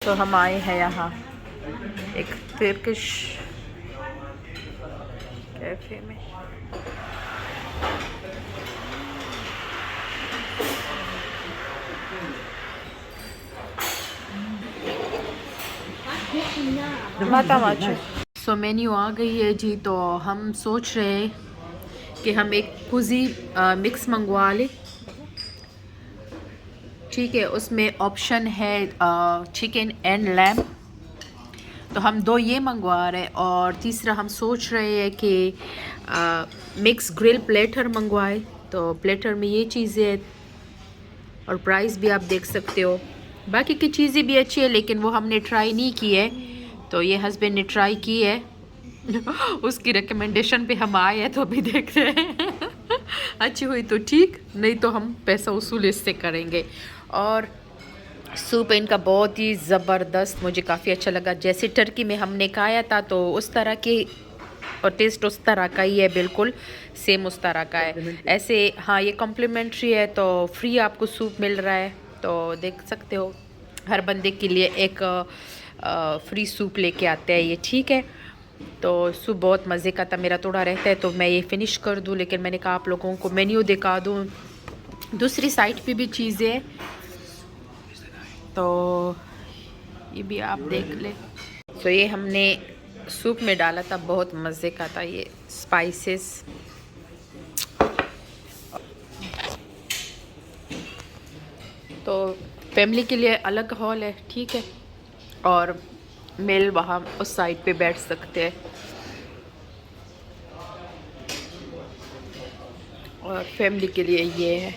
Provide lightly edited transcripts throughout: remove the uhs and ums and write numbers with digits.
तो हम आए हैं यहाँ एक तुर्किश कैफे में। सो मेन्यू आ गई है जी। तो हम सोच रहे हैं कि हम एक कुजी मिक्स मंगवा लें। ठीक है, उसमें ऑप्शन है चिकन एंड लैम्ब। तो हम दो ये मंगवा रहे हैं और तीसरा हम सोच रहे हैं कि मिक्स ग्रिल प्लेटर मंगवाए। तो प्लेटर में ये चीज़ें और प्राइस भी आप देख सकते हो। बाकी की चीज़ें भी अच्छी है लेकिन वो हमने ट्राई नहीं की है। तो ये हस्बैंड ने ट्राई की है उसकी रिकमेंडेशन पे हम आए हैं, तो अभी देखते हैं अच्छी हुई तो ठीक, नहीं तो हम पैसा वसूल इससे करेंगे। और सूप इनका बहुत ही ज़बरदस्त, मुझे काफ़ी अच्छा लगा। जैसे टर्की में हमने खाया था तो उस तरह की, और टेस्ट उस तरह का ही है, बिल्कुल सेम उस तरह का है। ऐसे हाँ, ये कॉम्प्लीमेंट्री है तो फ्री आपको सूप मिल रहा है। तो देख सकते हो हर बंदे के लिए एक फ्री सूप लेके आते हैं ये। ठीक है, तो सूप बहुत मज़े का था। मेरा थोड़ा रहता है तो मैं ये फिनिश कर दूँ, लेकिन मैंने कहा आप लोगों को मेन्यू दिखा दूँ। दूसरी साइड पे भी चीज़ें, तो ये भी आप देख ले। तो ये हमने सूप में डाला था, बहुत मज़े का था। ये स्पाइसेस, तो फैमिली के लिए अलग हॉल है। ठीक है, और मेल वहाँ उस साइड पे बैठ सकते हैं। और फैमिली के लिए ये है।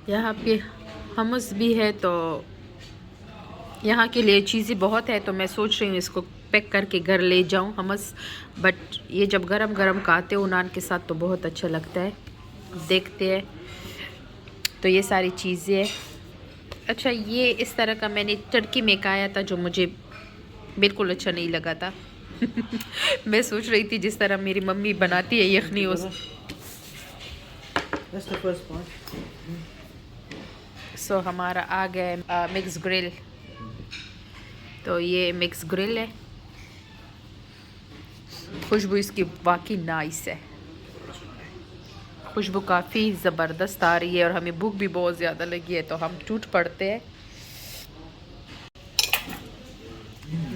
यहाँ पे हमस भी है, तो यहाँ के लिए चीज़ें बहुत है। तो मैं सोच रही हूँ इसको पैक करके घर ले जाऊँ हमस। बट ये जब गरम गरम खाते हो नान के साथ तो बहुत अच्छा लगता है। देखते हैं। तो ये सारी चीज़ें हैं। अच्छा, ये इस तरह का मैंने टर्की में खाया था जो मुझे बिल्कुल अच्छा नहीं लगा था मैं सोच रही थी जिस तरह मेरी मम्मी बनाती है यखनी उस। सो हमारा आ गया मिक्स ग्रिल। तो ये मिक्स ग्रिल है, खुशबू इसकी वाकई नाइस है। खुशबू काफ़ी ज़बरदस्त आ रही है और हमें भूख भी बहुत ज़्यादा लगी है, तो हम टूट पड़ते हैं।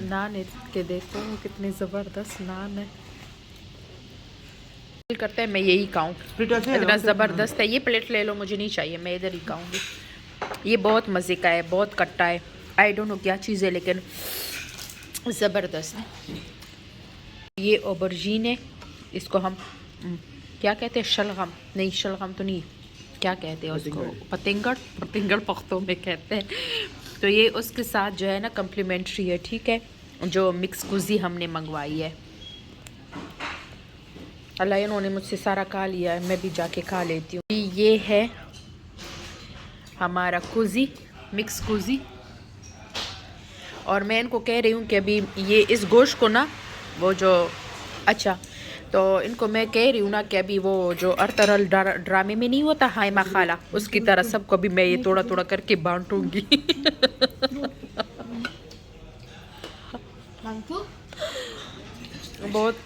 नान के देखो कितनी ज़बरदस्त नान है। करते हैं मैं यही खाऊं, इतना ज़बरदस्त है। ये प्लेट ले लो, मुझे नहीं चाहिए, मैं इधर ही खाऊंगी। ये बहुत मज़े का है, बहुत खट्टा है। आई डोंट नो क्या चीज़ है लेकिन ज़बरदस्त है। ये ऑबरजीन है, इसको हम क्या कहते हैं, शलगम नहीं, शलगम तो नहीं, क्या कहते हैं उसको, पतिंगड़, पतिंगड़ पख्तों में कहते हैं। तो ये उसके साथ जो है ना कम्प्लीमेंट्री है। ठीक है, जो मिक्स कुजी हमने मंगवाई है। अल्लाह, इन्होंने मुझसे सारा खा लिया है, मैं भी जाके खा लेती हूँ। ये है हमारा कुजी, मिक्स कुजी। और मैं इनको कह रही हूँ कि अभी ये इस गोश्त को ना, वो जो, अच्छा, तो इनको मैं कह रही हूँ ना कि अभी वो जो अरतरल ड्रामे में नहीं होता हाय मा खाला, उसकी तरह सबको अभी मैं ये थोड़ा थोड़ा करके बांटूंगी बहुत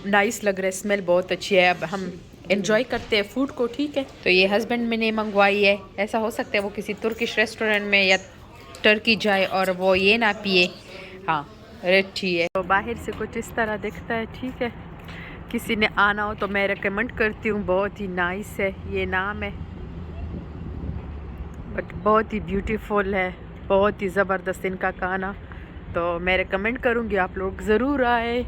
नाइस लग रहा है, स्मेल बहुत अच्छी है। अब हम एंजॉय करते हैं फूड को। ठीक है, तो ये हस्बैंड मैंने मंगवाई है। ऐसा हो सकता है वो किसी तुर्किश रेस्टोरेंट में या टर्की जाए और वो ये ना पिए। हाँ, रेड टी है। तो बाहर से कुछ इस तरह दिखता है। ठीक है, किसी ने आना हो तो मैं रेकमेंड करती हूँ, बहुत ही नाइस है। ये नाम है, बट बहुत ही ब्यूटीफुल है, बहुत ही ज़बरदस्त इनका खाना। तो मैं रेकमेंड करूँगी आप लोग ज़रूर आए।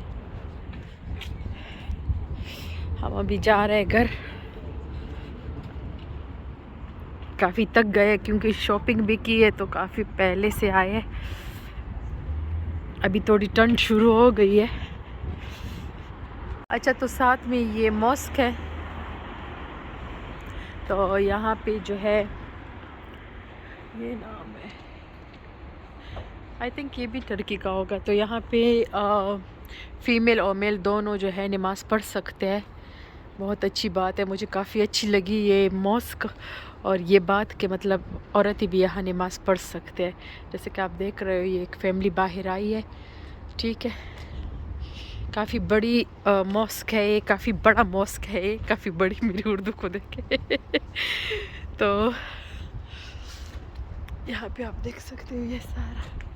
हम अभी जा रहे हैं घर, काफ़ी थक गए क्योंकि शॉपिंग भी की है, तो काफ़ी पहले से आए हैं। अभी थोड़ी ठंड शुरू हो गई है। अच्छा, तो साथ में ये मॉस्क है, तो यहाँ पे जो है ये नाम है, आई थिंक ये भी टर्की का होगा। तो यहाँ पे फीमेल और मेल दोनों जो है नमाज़ पढ़ सकते हैं। बहुत अच्छी बात है, मुझे काफ़ी अच्छी लगी ये मॉस्क और ये बात कि मतलब औरतें भी यहाँ नमाज़ पढ़ सकते हैं। जैसे कि आप देख रहे हो ये एक फैमिली बाहर आई है, ठीक है। काफ़ी बड़ी मॉस्क है ये, काफ़ी बड़ा मॉस्क है ये, काफ़ी बड़ी मेरी उर्दू को देखे तो यहाँ पे आप देख सकते हो ये सारा